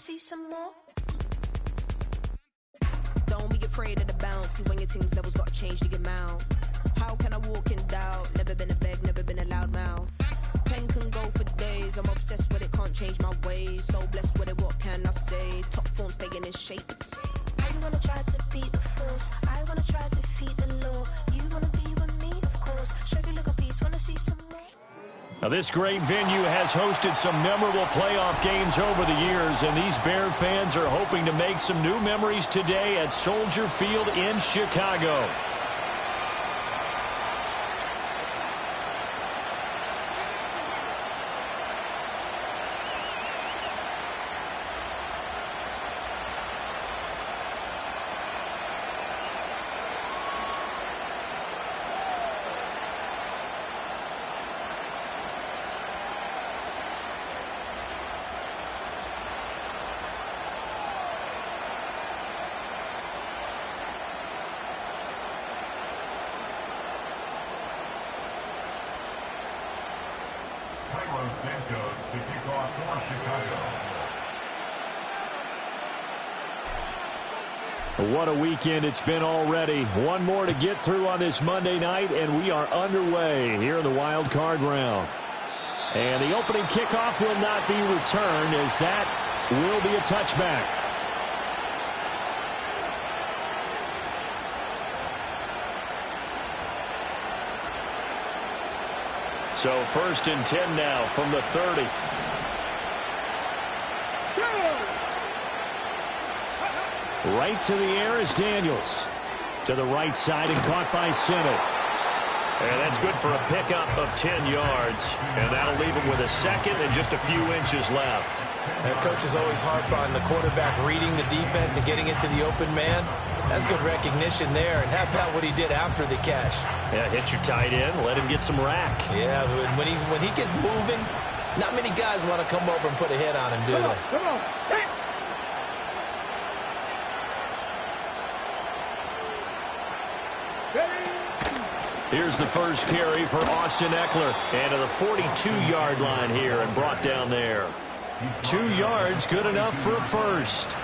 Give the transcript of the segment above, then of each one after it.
see some more? Don't be afraid of the bounce. See, when your things levels gotta change to get mouth. How can I walk in doubt? Never been a beg, never been a loud mouth. Pen can go for days. I'm obsessed with it, can't change my ways. So blessed with it, what can I say? Top form staying in shape. I wanna try to beat the force. I wanna try to defeat the law. You wanna be with me, of course. Show you look a piece, wanna see some more. Now, this great venue has hosted some memorable playoff games over the years, and these Bear fans are hoping to make some new memories today at Soldier Field in Chicago. What a weekend it's been already. One more to get through on this Monday night, and we are underway here in the wild card round. And the opening kickoff will not be returned, as that will be a touchback. So 1st and 10 now from the 30. Right to the air is Daniels. To the right side and caught by center. And that's good for a pickup of 10 yards. And that'll leave him with a second and just a few inches left. And coaches always harp on the quarterback reading the defense and getting into the open man. That's good recognition there. And how about what he did after the catch? Yeah, hit your tight end, let him get some rack. Yeah, when he gets moving, not many guys want to come over and put a hit on him, do they? Come on. Hey. Here's the first carry for Austin Eckler. And to the 42-yard line here and brought down there. 2 yards, good enough for a first.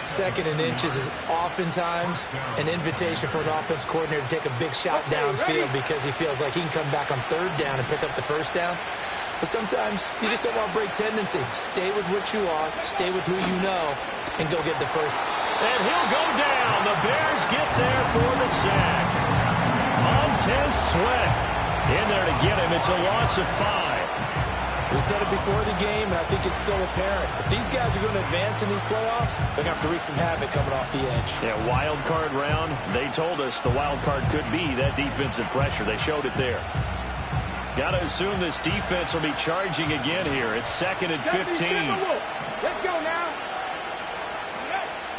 2nd and inches is oftentimes an invitation for an offense coordinator to take a big shot downfield because he feels like he can come back on 3rd down and pick up the first down. But sometimes you just don't want to break tendency. Stay with what you are, stay with who you know, and go get the first. And he'll go down. The Bears get there for the sack. Montez Sweat in there to get him. It's a loss of 5. We said it before the game, and I think it's still apparent. If these guys are going to advance in these playoffs, they're going to have to wreak some havoc coming off the edge. Yeah, wild card round. They told us the wild card could be that defensive pressure. They showed it there. Got to assume this defense will be charging again here. It's 2nd and 15. Let's go now.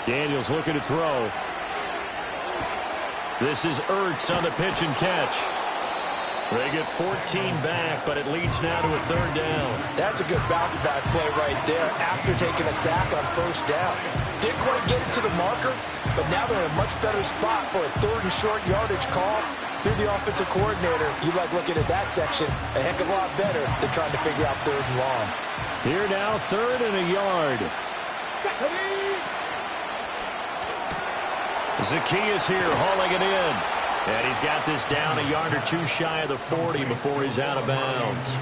Daniels looking to throw. This is Ertz on the pitch and catch. They get 14 back, but it leads now to a 3rd down. That's a good bounce-back play right there after taking a sack on 1st down. Didn't quite get it to the marker, but now they're in a much better spot for a 3rd and short yardage call. Through the offensive coordinator, you like looking at that section a heck of a lot better than trying to figure out 3rd and long. Here now, 3rd and a yard. Zacchaeus here hauling it in. And he's got this down a yard or 2 shy of the 40 before he's out of bounds.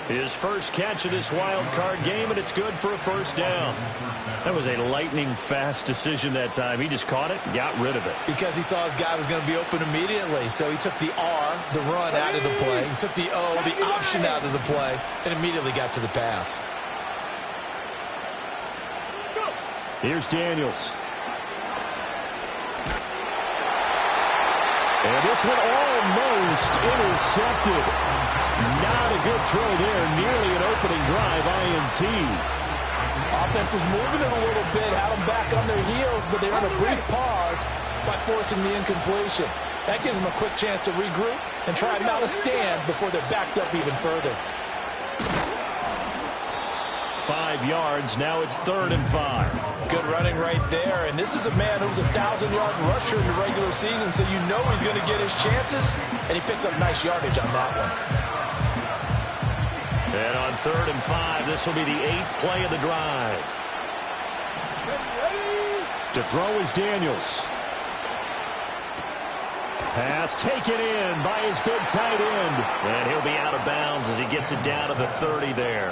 His first catch of this wild card game, and it's good for a 1st down. That was a lightning-fast decision that time. He just caught it and got rid of it. Because he saw his guy was going to be open immediately. So he took the R, the run, out of the play. He took the O, the option out of the play, and immediately got to the pass. Here's Daniels. And this one almost intercepted. Not a good throw there. Nearly an opening drive, INT. Offense was moving it a little bit, had them back on their heels, but they were in a brief pause by forcing the incompletion. That gives them a quick chance to regroup and try and mount a stand before they're backed up even further. 5 yards. Now it's 3rd and 5. Good running right there. And this is a man who's a 1,000-yard rusher in the regular season, so you know he's going to get his chances, and he picks up nice yardage on that one. And on 3rd and 5, this will be the 8th play of the drive. To throw is Daniels. Pass taken in by his big tight end. And he'll be out of bounds as he gets it down to the 30 there.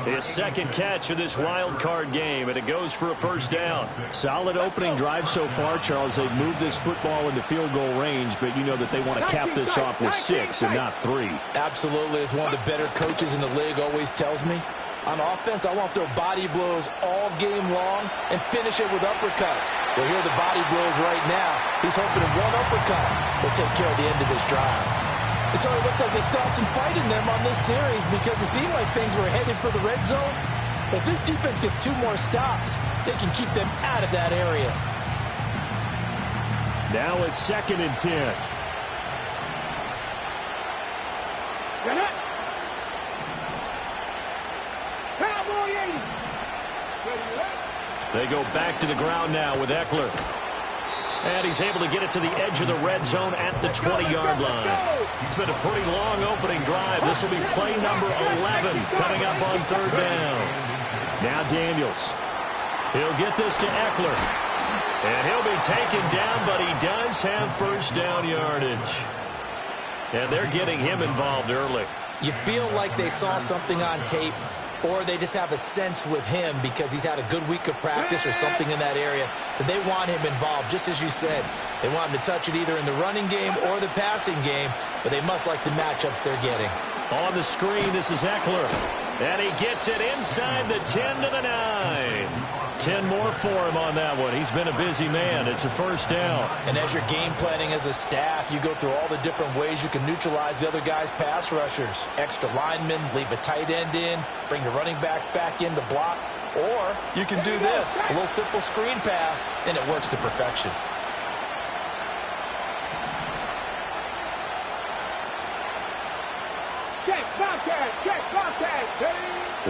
His second catch of this wild card game, and it goes for a first down. Solid opening drive so far, Charles. They've moved this football into field goal range, but you know that they want to cap this off with 6 and not 3. Absolutely. As one of the better coaches in the league always tells me, on offense, I want to throw body blows all game long and finish it with uppercuts. Well, here are the body blows right now. He's hoping in one uppercut will take care of the end of this drive. It sort of looks like they still have some fight in them on this series because it seemed like things were headed for the red zone. But if this defense gets 2 more stops, they can keep them out of that area. Now a 2nd and 10. Get it. They go back to the ground now with Eckler. And he's able to get it to the edge of the red zone at the 20-yard line. It's been a pretty long opening drive. This will be play number 11 coming up on 3rd down. Now Daniels. He'll get this to Eckler. And he'll be taken down, but he does have first down yardage. And they're getting him involved early. You feel like they saw something on tape, or they just have a sense with him because he's had a good week of practice or something in that area that they want him involved, just as you said. They want him to touch it either in the running game or the passing game, but they must like the matchups they're getting. On the screen, this is Eckler. And he gets it inside the 10 to the 9. 10 more for him on that one. He's been a busy man. It's a first down. And as you're game planning as a staff, you go through all the different ways you can neutralize the other guy's pass rushers. Extra linemen, leave a tight end in, bring the running backs back in to block. Or you can do this, a little simple screen pass, and it works to perfection.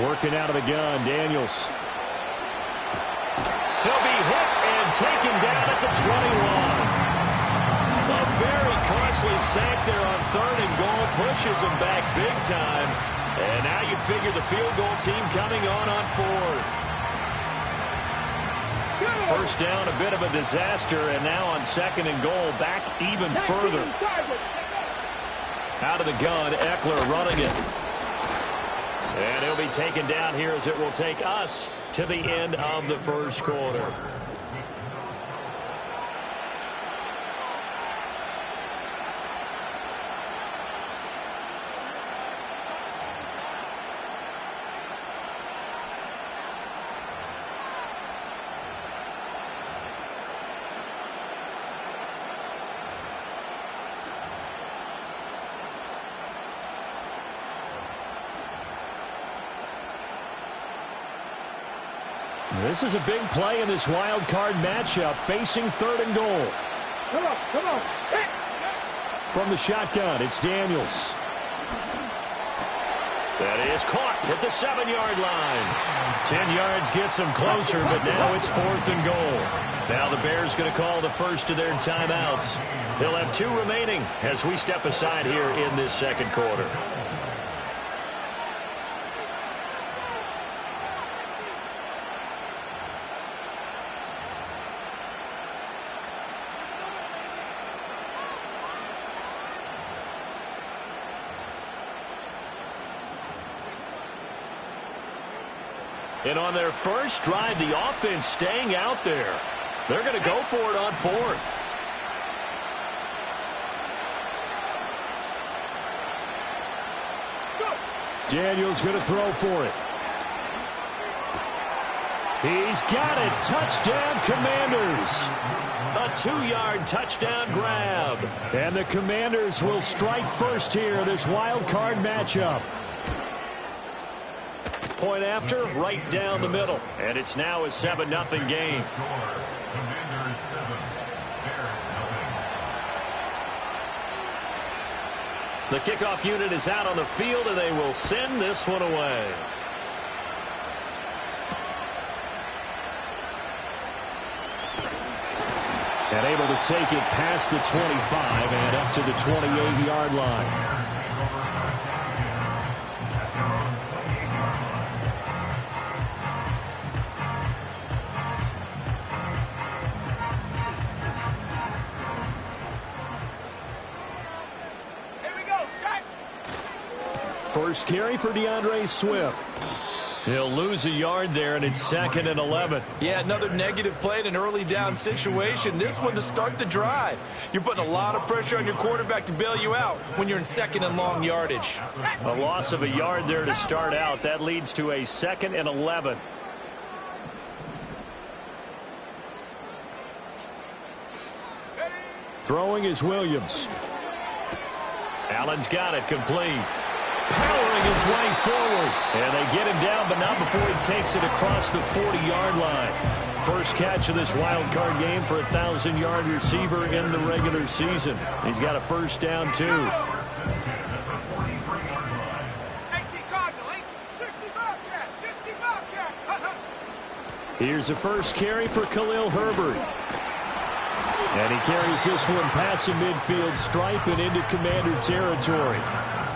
Working out of the gun, Daniels. He'll be hit and taken down at the 21. A very costly sack there on 3rd and goal. Pushes him back big time. And now you figure the field goal team coming on 4th. First down, a bit of a disaster. And now on 2nd and goal, back even further. Out of the gun, Eckler running it. And he'll be taken down here as it will take us to the end of the first quarter. This is a big play in this wild card matchup, facing 3rd and goal. Come on. Hey. From the shotgun, it's Daniels. That is caught at the 7-yard line. 10 yards gets him closer, but now it's 4th and goal. Now the Bears going to call the first of their timeouts. They'll have 2 remaining as we step aside here in this second quarter. And on their first drive, the offense staying out there. They're going to go for it on 4th. Daniels going to throw for it. He's got it. Touchdown, Commanders. A 2-yard touchdown grab. And the Commanders will strike first here, this wild card matchup. Point after, right down the middle. And it's now a 7-0 game. The kickoff unit is out on the field, and they will send this one away. And able to take it past the 25 and up to the 28-yard line. first carry for DeAndre Swift. He'll lose a yard there, and it's 2nd and 11. Yeah, another negative play in an early down situation. This one to start the drive. You're putting a lot of pressure on your quarterback to bail you out when you're in 2nd and long yardage. A loss of a yard there to start out. That leads to a 2nd and 11. Throwing is Williams. Allen's got it complete. Powering his way forward. And they get him down, but not before he takes it across the 40-yard line. First catch of this wild card game for a 1,000-yard receiver in the regular season. He's got a first down, too. Here's the first carry for Khalil Herbert. And he carries this one past the midfield stripe and into Commander territory.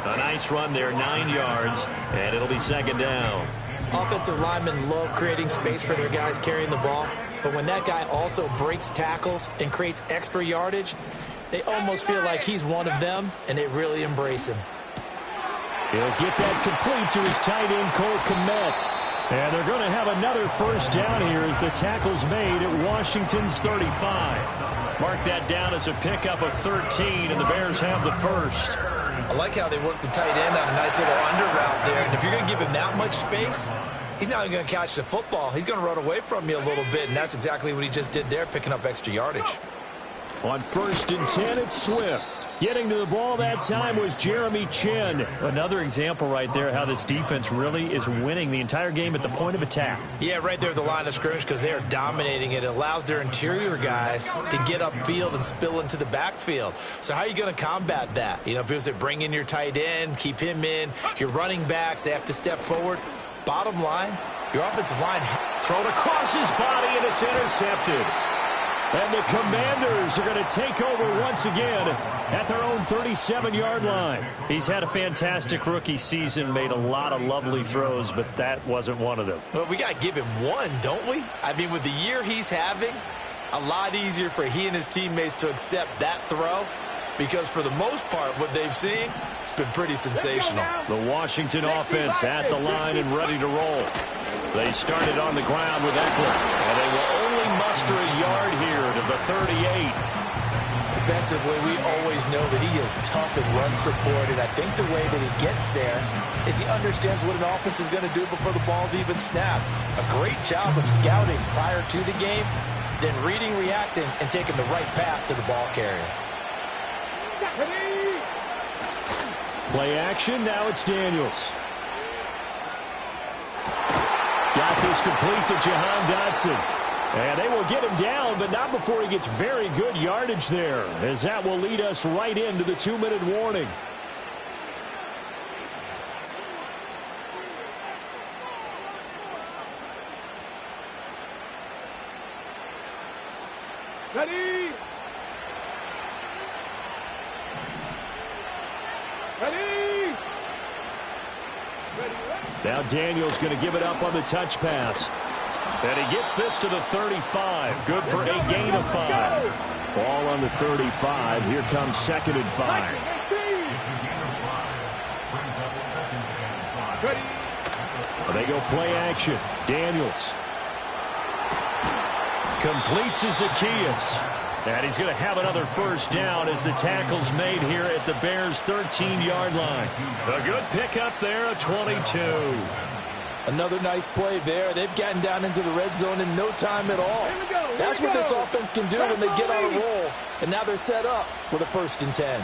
A nice run there, 9 yards, and it'll be 2nd down. Offensive linemen love creating space for their guys carrying the ball, but when that guy also breaks tackles and creates extra yardage, they almost feel like he's one of them, and they really embrace him. He'll get that complete to his tight end, Cole Kmet. And they're going to have another first down here as the tackle's made at Washington's 35. Mark that down as a pickup of 13, and the Bears have the first. I like how they work the tight end on a nice little under route there. And if you're going to give him that much space, he's not going to catch the football. He's going to run away from you a little bit, and that's exactly what he just did there, picking up extra yardage. On 1st and 10, it's Swift. Getting to the ball that time was Jeremy Chin. Another example right there how this defense really is winning the entire game at the point of attack. Yeah, right there at the line of scrimmage because they are dominating it. It allows their interior guys to get upfield and spill into the backfield. So how are you going to combat that? You know, because they bring in your tight end, keep him in. Your running backs, they have to step forward. Bottom line, your offensive line. Thrown across his body, and it's intercepted. And the Commanders are going to take over once again at their own 37-yard line. He's had a fantastic rookie season, made a lot of lovely throws, but that wasn't one of them. Well, we got to give him one, don't we? I mean, with the year he's having, a lot easier for he and his teammates to accept that throw because for the most part, what they've seen, it's been pretty sensational. The Washington offense at the line and ready to roll. They started on the ground with Eckler, and they will only muster a yard here to the 38. Defensively, we always know that he is tough and run support, and I think the way that he gets there is he understands what an offense is going to do before the ball's even snapped. A great job of scouting prior to the game, then reading, reacting, and taking the right path to the ball carrier. Play action, now it's Daniels. Got this complete to Jahan Dotson. And they will get him down, but not before he gets very good yardage there, as that will lead us right into the 2-minute warning. Ready? Ready? Now Daniels going to give it up on the touch pass. And he gets this to the 35. Good for a gain of 5. Ball on the 35. Here comes 2nd and 5. They go play action. Daniels. Complete to Zacchaeus. And he's going to have another first down as the tackle's made here at the Bears' 13-yard line. A good pickup there, a 22. Another nice play there. They've gotten down into the red zone in no time at all. That's what this offense can do when they get on a roll. And now they're set up for the 1st and 10.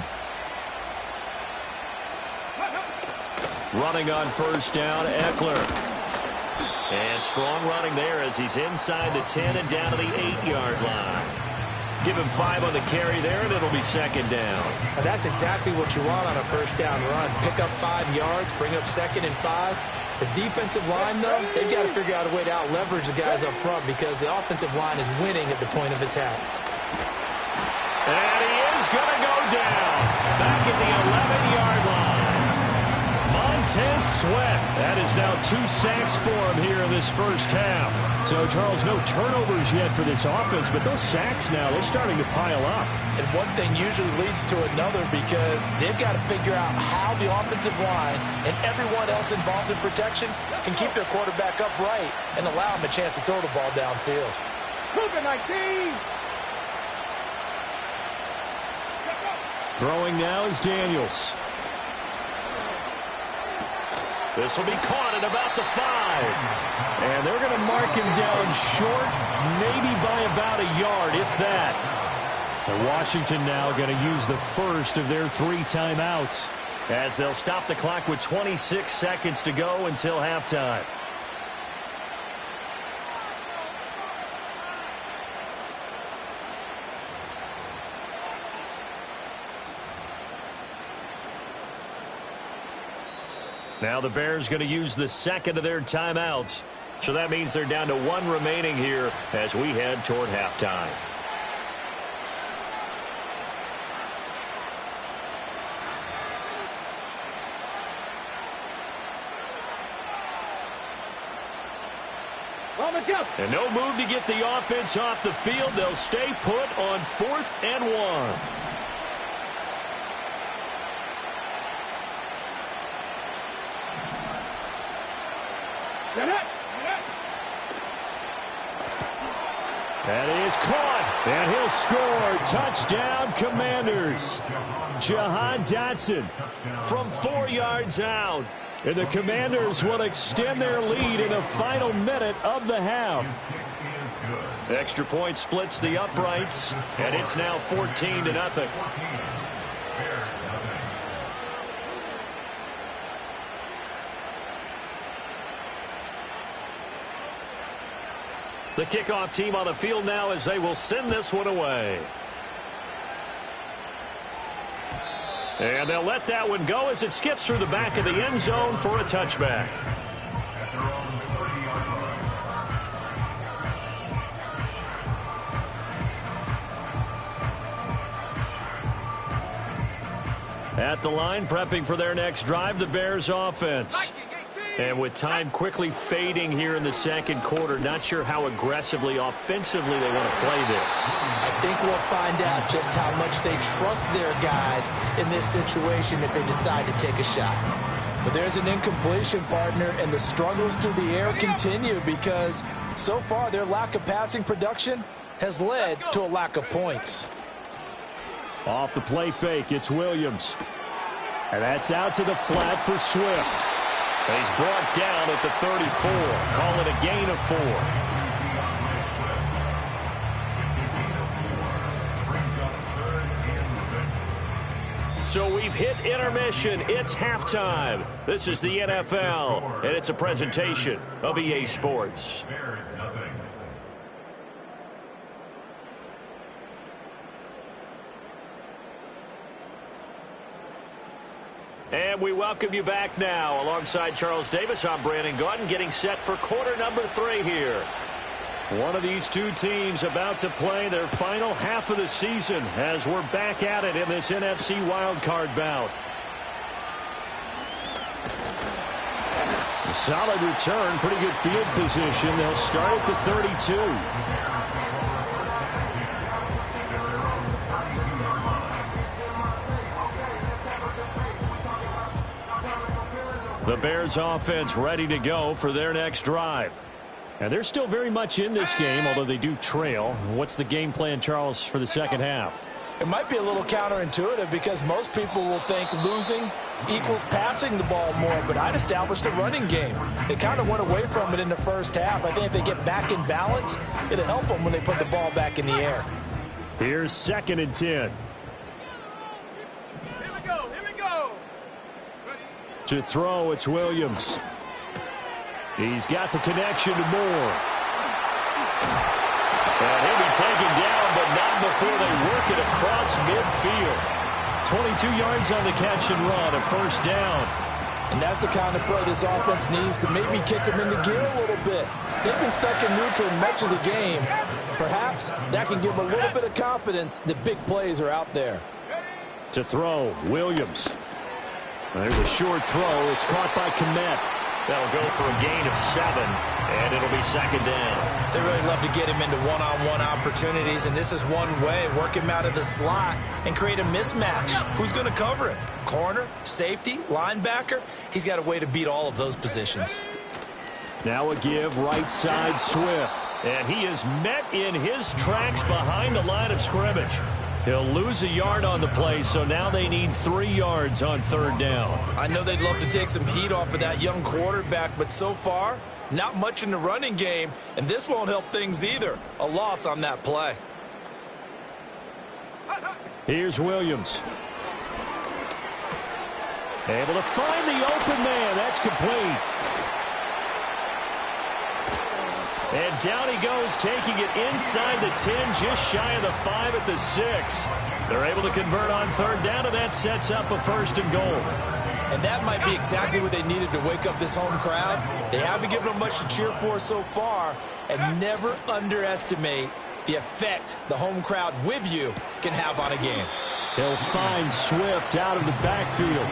Running on first down, Eckler. And strong running there as he's inside the 10 and down to the 8-yard line. Give him 5 on the carry there, and it'll be 2nd down. And that's exactly what you want on a first down run. Pick up 5 yards, bring up 2nd and 5. The defensive line, though, they've got to figure out a way to out-leverage the guys up front because the offensive line is winning at the point of attack. And he is going to go down. Back at the 11-yard line. Montez Sweat. That is now 2 sacks for him here in this first half. So, Charles, no turnovers yet for this offense, but those sacks now, they're starting to pile up. And one thing usually leads to another because they've got to figure out how the offensive line and everyone else involved in protection can keep their quarterback upright and allow him a chance to throw the ball downfield. Cougar 19. Throwing now is Daniels. This will be caught at about the 5. And they're going to mark him down short, maybe by about a yard, if that. And Washington now going to use the first of their 3 timeouts, as they'll stop the clock with 26 seconds to go until halftime. Now the Bears going to use the second of their timeouts. So that means they're down to 1 remaining here as we head toward halftime. And no move to get the offense off the field. They'll stay put on 4th and 1. That is caught, and he'll score. Touchdown, Commanders. Jahan Dotson from 4 yards out. And the Commanders will extend their lead in the final minute of the half. Extra point splits the uprights, and it's now 14-0. The kickoff team on the field now as they will send this one away. And they'll let that one go as it skips through the back of the end zone for a touchback. At the line, prepping for their next drive, the Bears offense. And with time quickly fading here in the second quarter, not sure how aggressively, offensively they want to play this. I think we'll find out just how much they trust their guys in this situation if they decide to take a shot. But there's an incompletion, partner, and the struggles through the air continue because so far their lack of passing production has led to a lack of points. Off the play fake, it's Williams. And that's out to the flat for Swift. And he's brought down at the 34. Call it a gain of 4. So we've hit intermission. It's halftime. This is the NFL, and it's a presentation of EA Sports. And we welcome you back now. Alongside Charles Davis, I'm Brandon Gaudin, getting set for quarter number 3 here. One of these two teams about to play their final half of the season as we're back at it in this NFC wildcard bout. A solid return, pretty good field position. They'll start at the 32. The Bears offense ready to go for their next drive. And they're still very much in this game, although they do trail. What's the game plan, Charles, for the second half? It might be a little counterintuitive because most people will think losing equals passing the ball more, but I'd establish the running game. They kind of went away from it in the first half. I think if they get back in balance, it'll help them when they put the ball back in the air. Here's 2nd and 10. To throw, it's Williams. He's got the connection to Moore. And he'll be taken down, but not before they work it across midfield. 22 yards on the catch and run, a first down. And that's the kind of play this offense needs to maybe kick them into gear a little bit. They've been stuck in neutral much of the game. Perhaps that can give them a little bit of confidence that big plays are out there. To throw, Williams. There's a short throw. It's caught by Kmet. That'll go for a gain of 7, and it'll be second down. They really love to get him into one-on-one opportunities, and this is one way. Work him out of the slot and create a mismatch. Who's going to cover him? Corner, safety, linebacker? He's got a way to beat all of those positions. Now a give, right side, Swift. And he is met in his tracks behind the line of scrimmage. He'll lose a yard on the play, so now they need 3 yards on third down. I know they'd love to take some heat off of that young quarterback, but so far, not much in the running game, and this won't help things either. A loss on that play. Here's Williams. Able to find the open man. That's complete. And down he goes, taking it inside the 10, just shy of the 5 at the 6. They're able to convert on third down, and that sets up a 1st and goal. And that might be exactly what they needed to wake up this home crowd. They haven't given them much to cheer for so far, and never underestimate the effect the home crowd with you can have on a game. He'll find Swift out of the backfield.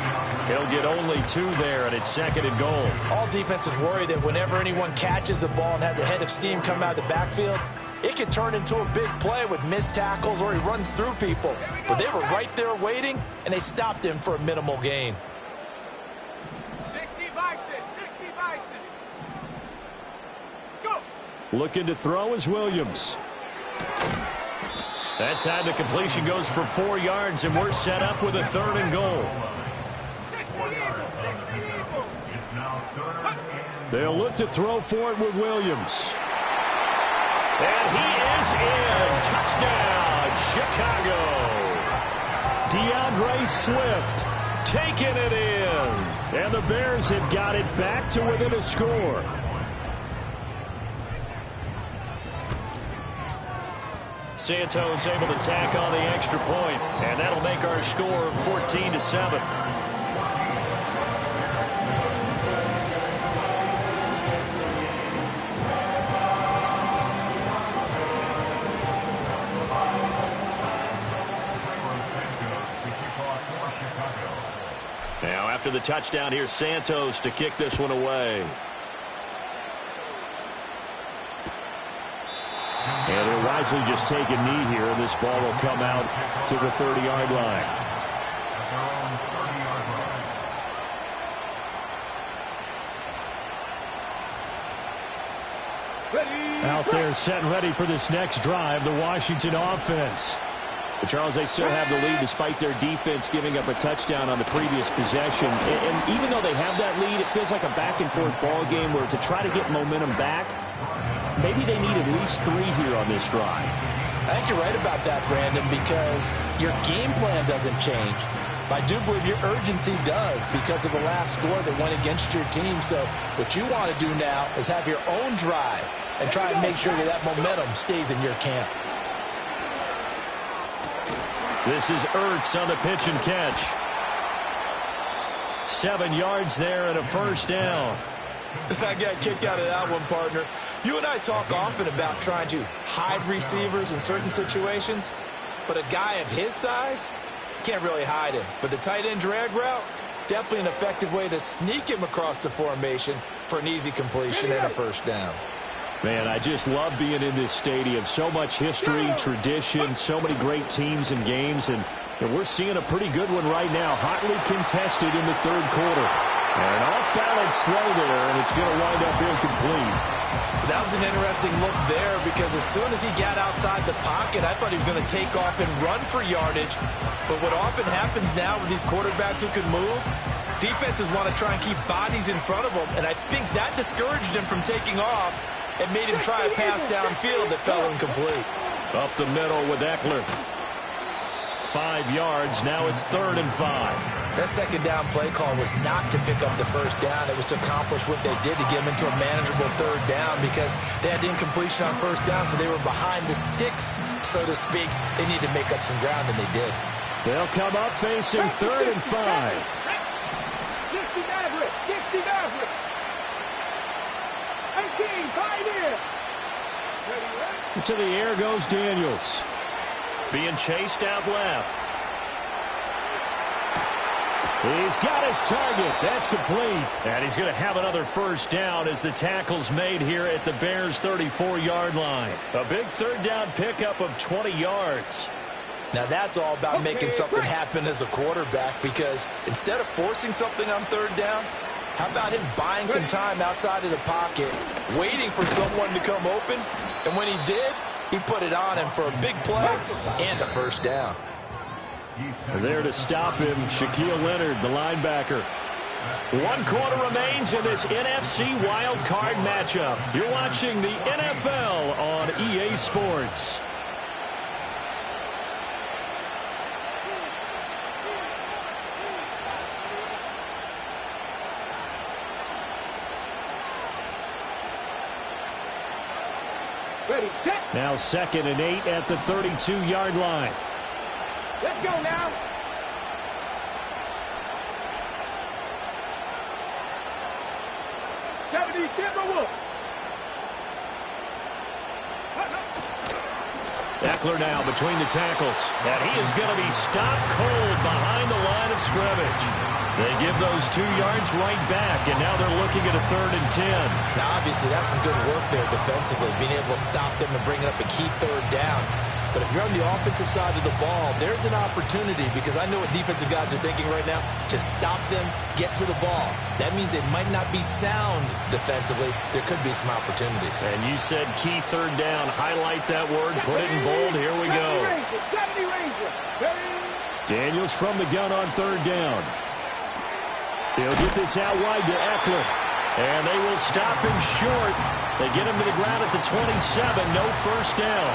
He'll get only 2 there, and it's 2nd and goal. All defenses worry that whenever anyone catches the ball and has a head of steam come out of the backfield, it can turn into a big play with missed tackles or he runs through people. But they were right there waiting, and they stopped him for a minimal gain. 60 bison, 60 bison. Go! Looking to throw is Williams. That time the completion goes for 4 yards, and we're set up with a 3rd and goal. 60 evil. They'll look to throw for it with Williams. And he is in. Touchdown, Chicago. DeAndre Swift taking it in. And the Bears have got it back to within a score. Santos able to tack on the extra point, and that'll make our score 14-7. Now after the touchdown, here's Santos to kick this one away. And they'll wisely just take a knee here, and this ball will come out to the 30-yard line. Out there set and ready for this next drive, the Washington offense. But Charles, they still have the lead despite their defense giving up a touchdown on the previous possession. And even though they have that lead, it feels like a back-and-forth ball game where to try to get momentum back, maybe they need at least 3 here on this drive. I think you're right about that, Brandon, because your game plan doesn't change. I do believe your urgency does because of the last score that went against your team. So what you want to do now is have your own drive and try and make sure that that momentum stays in your camp. This is Ertz on the pitch and catch. 7 yards there and a 1st down. I got kicked out of that one, partner. You and I talk often about trying to hide receivers in certain situations, but a guy of his size, can't really hide him. But the tight end drag route, definitely an effective way to sneak him across the formation for an easy completion and a 1st down. Man, I just love being in this stadium. So much history, tradition, so many great teams and games, and we're seeing a pretty good one right now. Hotly contested in the 3rd quarter. An off-balance throw there, and it's going to wind up incomplete. That was an interesting look there because as soon as he got outside the pocket, I thought he was going to take off and run for yardage. But what often happens now with these quarterbacks who can move, defenses want to try and keep bodies in front of them, and I think that discouraged him from taking off and made him try a pass downfield that fell incomplete. Up the middle with Eckler. 5 yards. Now it's 3rd and 5. That 2nd down play call was not to pick up the 1st down. It was to accomplish what they did to get them into a manageable 3rd down because they had incompletion on 1st down, so they were behind the sticks, so to speak. They needed to make up some ground, and they did. They'll come up facing 3rd and 5. 60 Maverick, 60 Maverick. 18, 5 in. To the air goes Daniels. Being chased out left. He's got his target. That's complete. And he's going to have another first down as the tackle's made here at the Bears' 34-yard line. A big third down pickup of 20 yards. Now that's all about making something happen as a quarterback, because instead of forcing something on third down, how about him buying some time outside of the pocket, waiting for someone to come open, and when he did, he put it on him for a big play and a first down. There to stop him, Shaquille Leonard, the linebacker. 1 quarter remains in this NFC wildcard matchup. You're watching the NFL on EA Sports. Ready, set. Now 2nd and 8 at the 32-yard line. Let's go now. Eckler now between the tackles. And he is going to be stopped cold behind the line of scrimmage. They give those 2 yards right back, and now they're looking at a 3rd and 10. Now, obviously, that's some good work there defensively, being able to stop them and bring up a key 3rd down. But if you're on the offensive side of the ball, there's an opportunity, because I know what defensive guys are thinking right now. Just stop them, get to the ball. That means they might not be sound defensively. There could be some opportunities. And you said key 3rd down. Highlight that word. Put it in bold. Here we go. Daniels from the gun on 3rd down. He'll get this out wide to Eckler. And they will stop him short. They get him to the ground at the 27. No first down.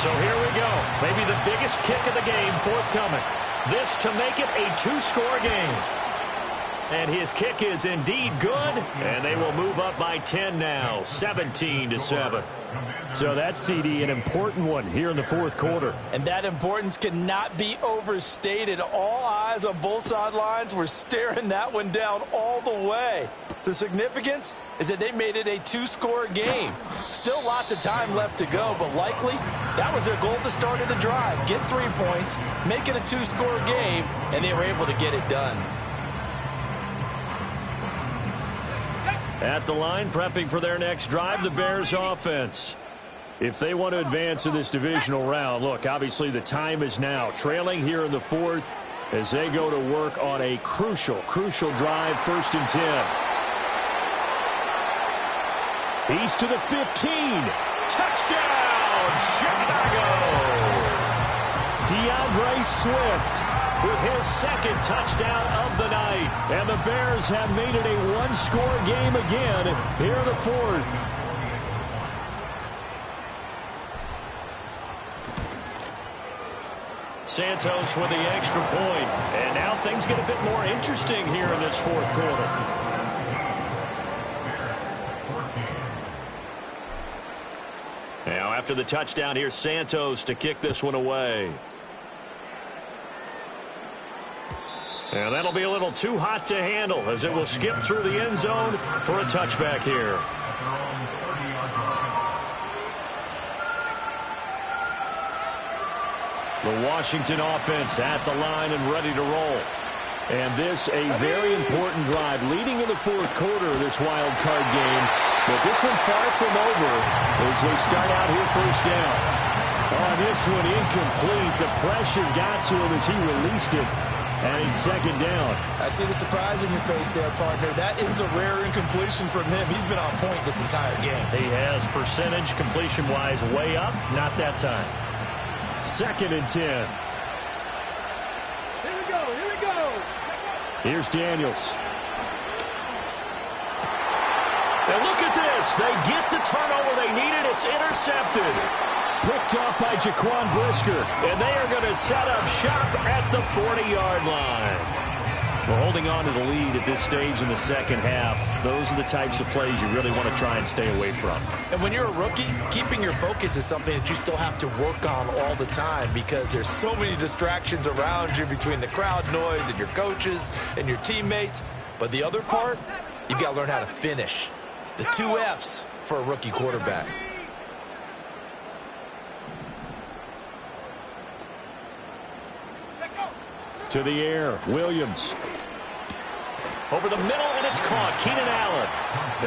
So here we go. Maybe the biggest kick of the game forthcoming. This to make it a 2-score game. And his kick is indeed good. And they will move up by 10 now. 17-7. So that's, CD, an important one here in the 4th quarter. And that importance cannot be overstated. All eyes on both sidelines were staring that one down all the way. The significance is that they made it a 2-score game. Still lots of time left to go, but likely that was their goal at the start of the drive. Get 3 points, make it a 2-score game, and they were able to get it done. At the line, prepping for their next drive, the Bears offense. If they want to advance in this divisional round, look, obviously the time is now. Trailing here in the 4th as they go to work on a crucial drive, 1st and 10. He's to the 15. Touchdown, Chicago! DeAndre Swift with his 2nd touchdown of the night. And the Bears have made it a 1-score game again here in the 4th. Santos with the extra point. And now things get a bit more interesting here in this 4th quarter. Now after the touchdown, here's Santos to kick this one away. And that'll be a little too hot to handle as it will skip through the end zone for a touchback here. The Washington offense at the line and ready to roll. And this a very important drive leading in the 4th quarter of this wild card game. But this one far from over as they start out here 1st down. On this one incomplete. The pressure got to him as he released it. And it's 2nd down. I see the surprise in your face there, partner. That is a rare incompletion from him. He's been on point this entire game. He has percentage completion-wise way up. Not that time. 2nd and 10. Here we go, here we go. Here's Daniels. And look at this. They get the turnover they needed. It's intercepted. Picked off by Jaquan Brisker. And they are going to set up shop at the 40-yard line. We're holding on to the lead at this stage in the 2nd half. Those are the types of plays you really want to try and stay away from. And when you're a rookie, keeping your focus is something that you still have to work on all the time, because there's so many distractions around you between the crowd noise and your coaches and your teammates. But the other part, you've got to learn how to finish. It's the 2 F's for a rookie quarterback. To the air, Williams. Over the middle, and it's caught. Keenan Allen.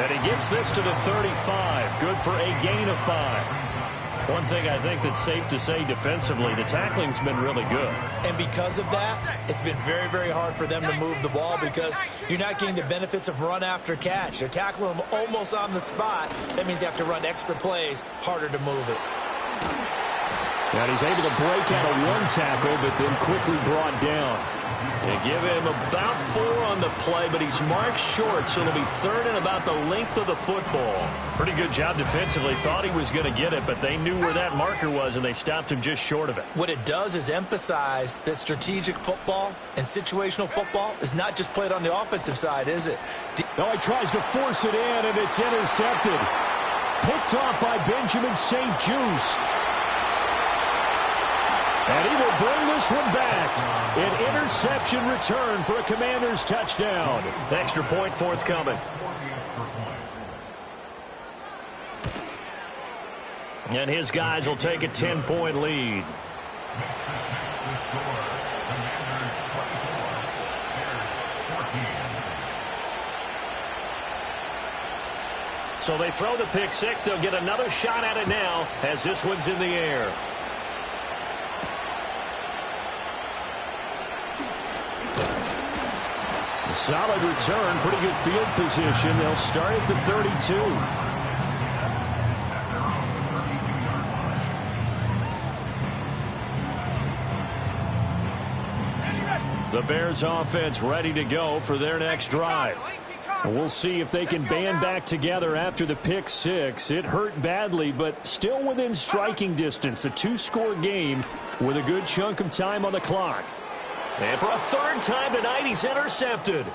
And he gets this to the 35. Good for a gain of 5. One thing I think that's safe to say defensively, the tackling's been really good. And because of that, it's been very, very hard for them to move the ball because you're not getting the benefits of run after catch. They're tackling them almost on the spot. That means you have to run extra plays, harder to move it. And he's able to break out of one tackle, but then quickly brought down. They give him about 4 on the play, but he's marked short, so it'll be third and about the length of the football. Pretty good job defensively. Thought he was going to get it, but they knew where that marker was, and they stopped him just short of it. What it does is emphasize that strategic football and situational football is not just played on the offensive side, is it? No, he tries to force it in, and it's intercepted. Picked off by Benjamin St. Juste. And he will bring this one back. An interception return for a Commanders touchdown. Extra point forthcoming. And his guys will take a 10-point lead. So they throw the pick six. They'll get another shot at it now as this one's in the air. Solid return, pretty good field position. They'll start at the 32. The Bears offense ready to go for their next drive. We'll see if they can band back together after the pick six. It hurt badly, but still within striking distance. A 2-score game with a good chunk of time on the clock. And for a third time tonight, he's intercepted.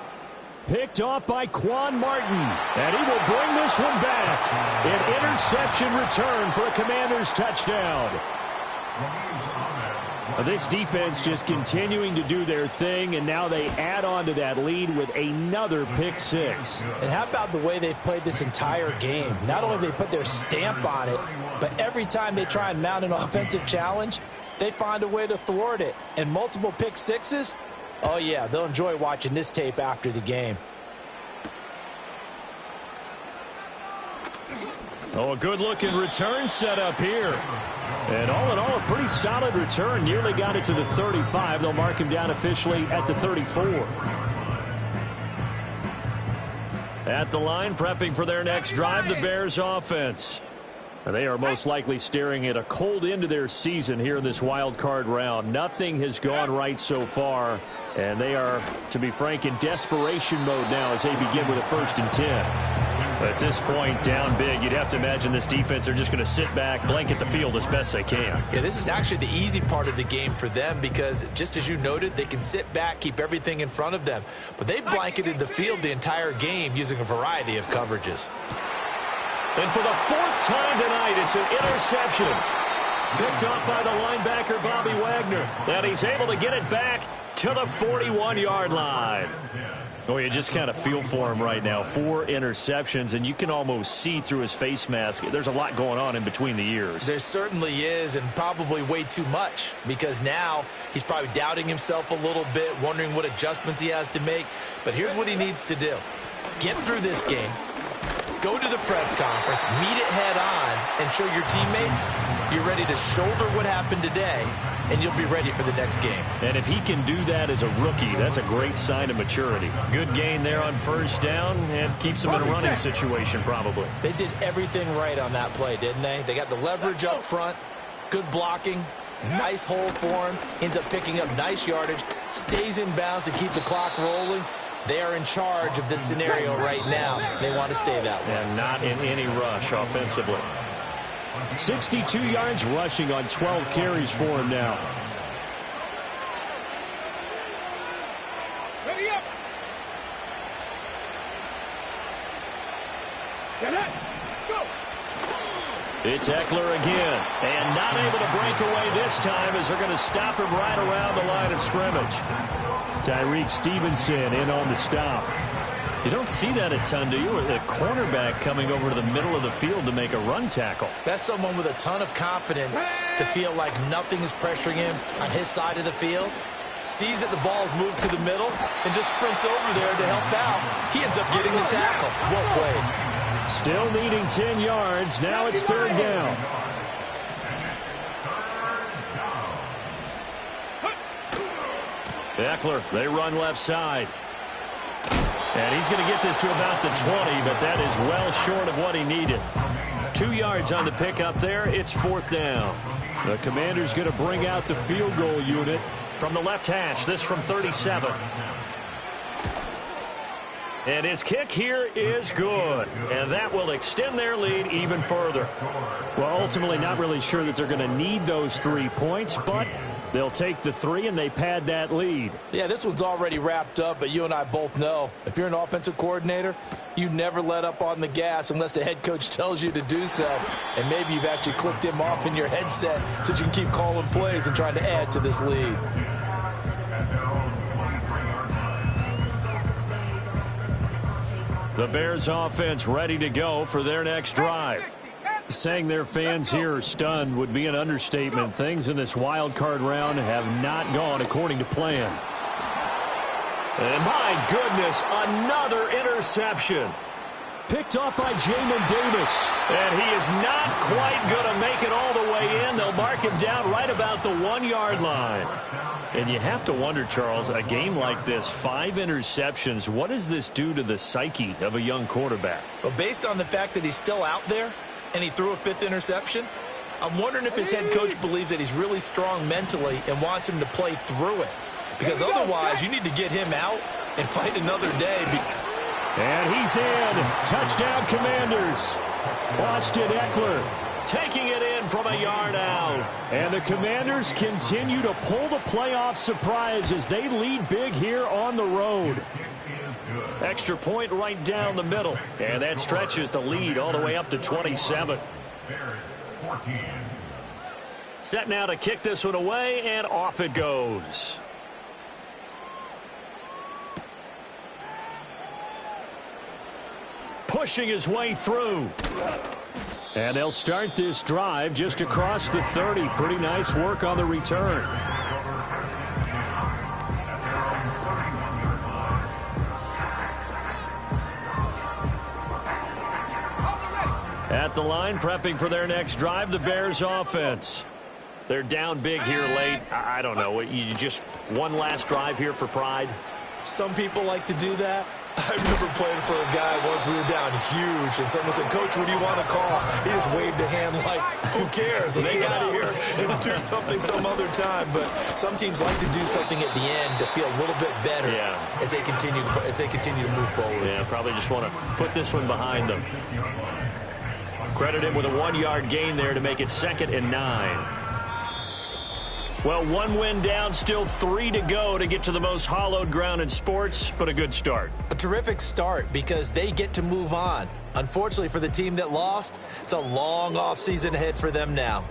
Picked off by Quan Martin. And he will bring this one back. An interception return for a Commanders touchdown. This defense just continuing to do their thing, and now they add on to that lead with another pick six. And how about the way they've played this entire game? Not only have they put their stamp on it, but every time they try and mount an offensive challenge, they find a way to thwart it. And multiple pick sixes, oh yeah, they'll enjoy watching this tape after the game. Oh, a good-looking return set up here. And all in all, a pretty solid return. Nearly got it to the 35. They'll mark him down officially at the 34. At the line, prepping for their next drive, the Bears offense. They are most likely staring at a cold end to their season here in this wild card round. Nothing has gone right so far, and they are, to be frank, in desperation mode now as they begin with a 1st and 10. At this point, down big, you'd have to imagine this defense are just going to sit back, blanket the field as best they can. Yeah, this is actually the easy part of the game for them because, just as you noted, they can sit back, keep everything in front of them. But they blanketed the field the entire game using a variety of coverages. And for the 4th time tonight, it's an interception. Picked up by the linebacker, Bobby Wagner. And he's able to get it back to the 41-yard line. Oh, you just kind of feel for him right now. 4 interceptions, and you can almost see through his face mask. There's a lot going on in between the ears. There certainly is, and probably way too much, because now he's probably doubting himself a little bit, wondering what adjustments he has to make. But here's what he needs to do. Get through this game. Go to the press conference, meet it head on, and show your teammates you're ready to shoulder what happened today, and you'll be ready for the next game. And if he can do that as a rookie, that's a great sign of maturity. Good gain there on 1st down and keeps him in a running situation probably. They did everything right on that play, didn't they? They got the leverage up front, good blocking, nice hole for him, ends up picking up nice yardage, stays in bounds to keep the clock rolling. They are in charge of this scenario right now. They want to stay that way. And not in any rush offensively. 62 yards rushing on 12 carries for him now. Ready up. Get it. Go. It's Eckler again. And not able to break away this time as they're going to stop him right around the line of scrimmage. Tyreek Stevenson in on the stop. You don't see that a ton, do you? A cornerback coming over to the middle of the field to make a run tackle. That's someone with a ton of confidence to feel like nothing is pressuring him on his side of the field. sees that the ball's moved to the middle, and just sprints over there to help out. He ends up getting the tackle. Well played. Still needing 10 yards. Now it's third down. Eckler, they run left side. And he's going to get this to about the 20, but that is well short of what he needed. 2 yards on the pickup there. It's fourth down. The Commander's going to bring out the field goal unit from the left hash. This from 37. And his kick here is good. And that will extend their lead even further. Well, ultimately not really sure that they're going to need those 3 points, but they'll take the 3 and they pad that lead. Yeah, this one's already wrapped up, but you and I both know if you're an offensive coordinator, you never let up on the gas unless the head coach tells you to do so. And maybe you've actually clicked him off in your headset so you can keep calling plays and trying to add to this lead. The Bears offense ready to go for their next drive. Saying their fans here are stunned would be an understatement. Things in this wild card round have not gone according to plan. And my goodness, another interception. Picked off by Jamin Davis. And he is not quite going to make it all the way in. They'll mark him down right about the 1 yard line. And you have to wonder, Charles, a game like this, 5 interceptions, what does this do to the psyche of a young quarterback? Well, based on the fact that he's still out there and he threw a 5th interception, I'm wondering if his head coach believes that he's really strong mentally and wants him to play through it. Because otherwise, you need to get him out and fight another day. And he's in. Touchdown, Commanders. Austin Eckler taking it in from a yard out. And the Commanders continue to pull the playoff surprise as they lead big here on the road. Extra point right down the middle. And that stretches the lead all the way up to 27. Set now to kick this one away, and off it goes. Pushing his way through. And they'll start this drive just across the 30. Pretty nice work on the return. At the line, prepping for their next drive, the Bears offense. They're down big here late. I don't know. You just one last drive here for pride? Some people like to do that. I remember playing for a guy once. We were down huge, and someone said, "Coach, what do you want to call?" He just waved a hand like, "Who cares? Let's get out of here and do something some other time." But some teams like to do something at the end to feel a little bit better as they continue to move forward. Yeah, probably just want to put this one behind them. Credit him with a 1 yard gain there to make it 2nd and 9. Well, 1 win down, still 3 to go to get to the most hallowed ground in sports, but a good start. A terrific start because they get to move on. Unfortunately for the team that lost, it's a long offseason ahead for them now.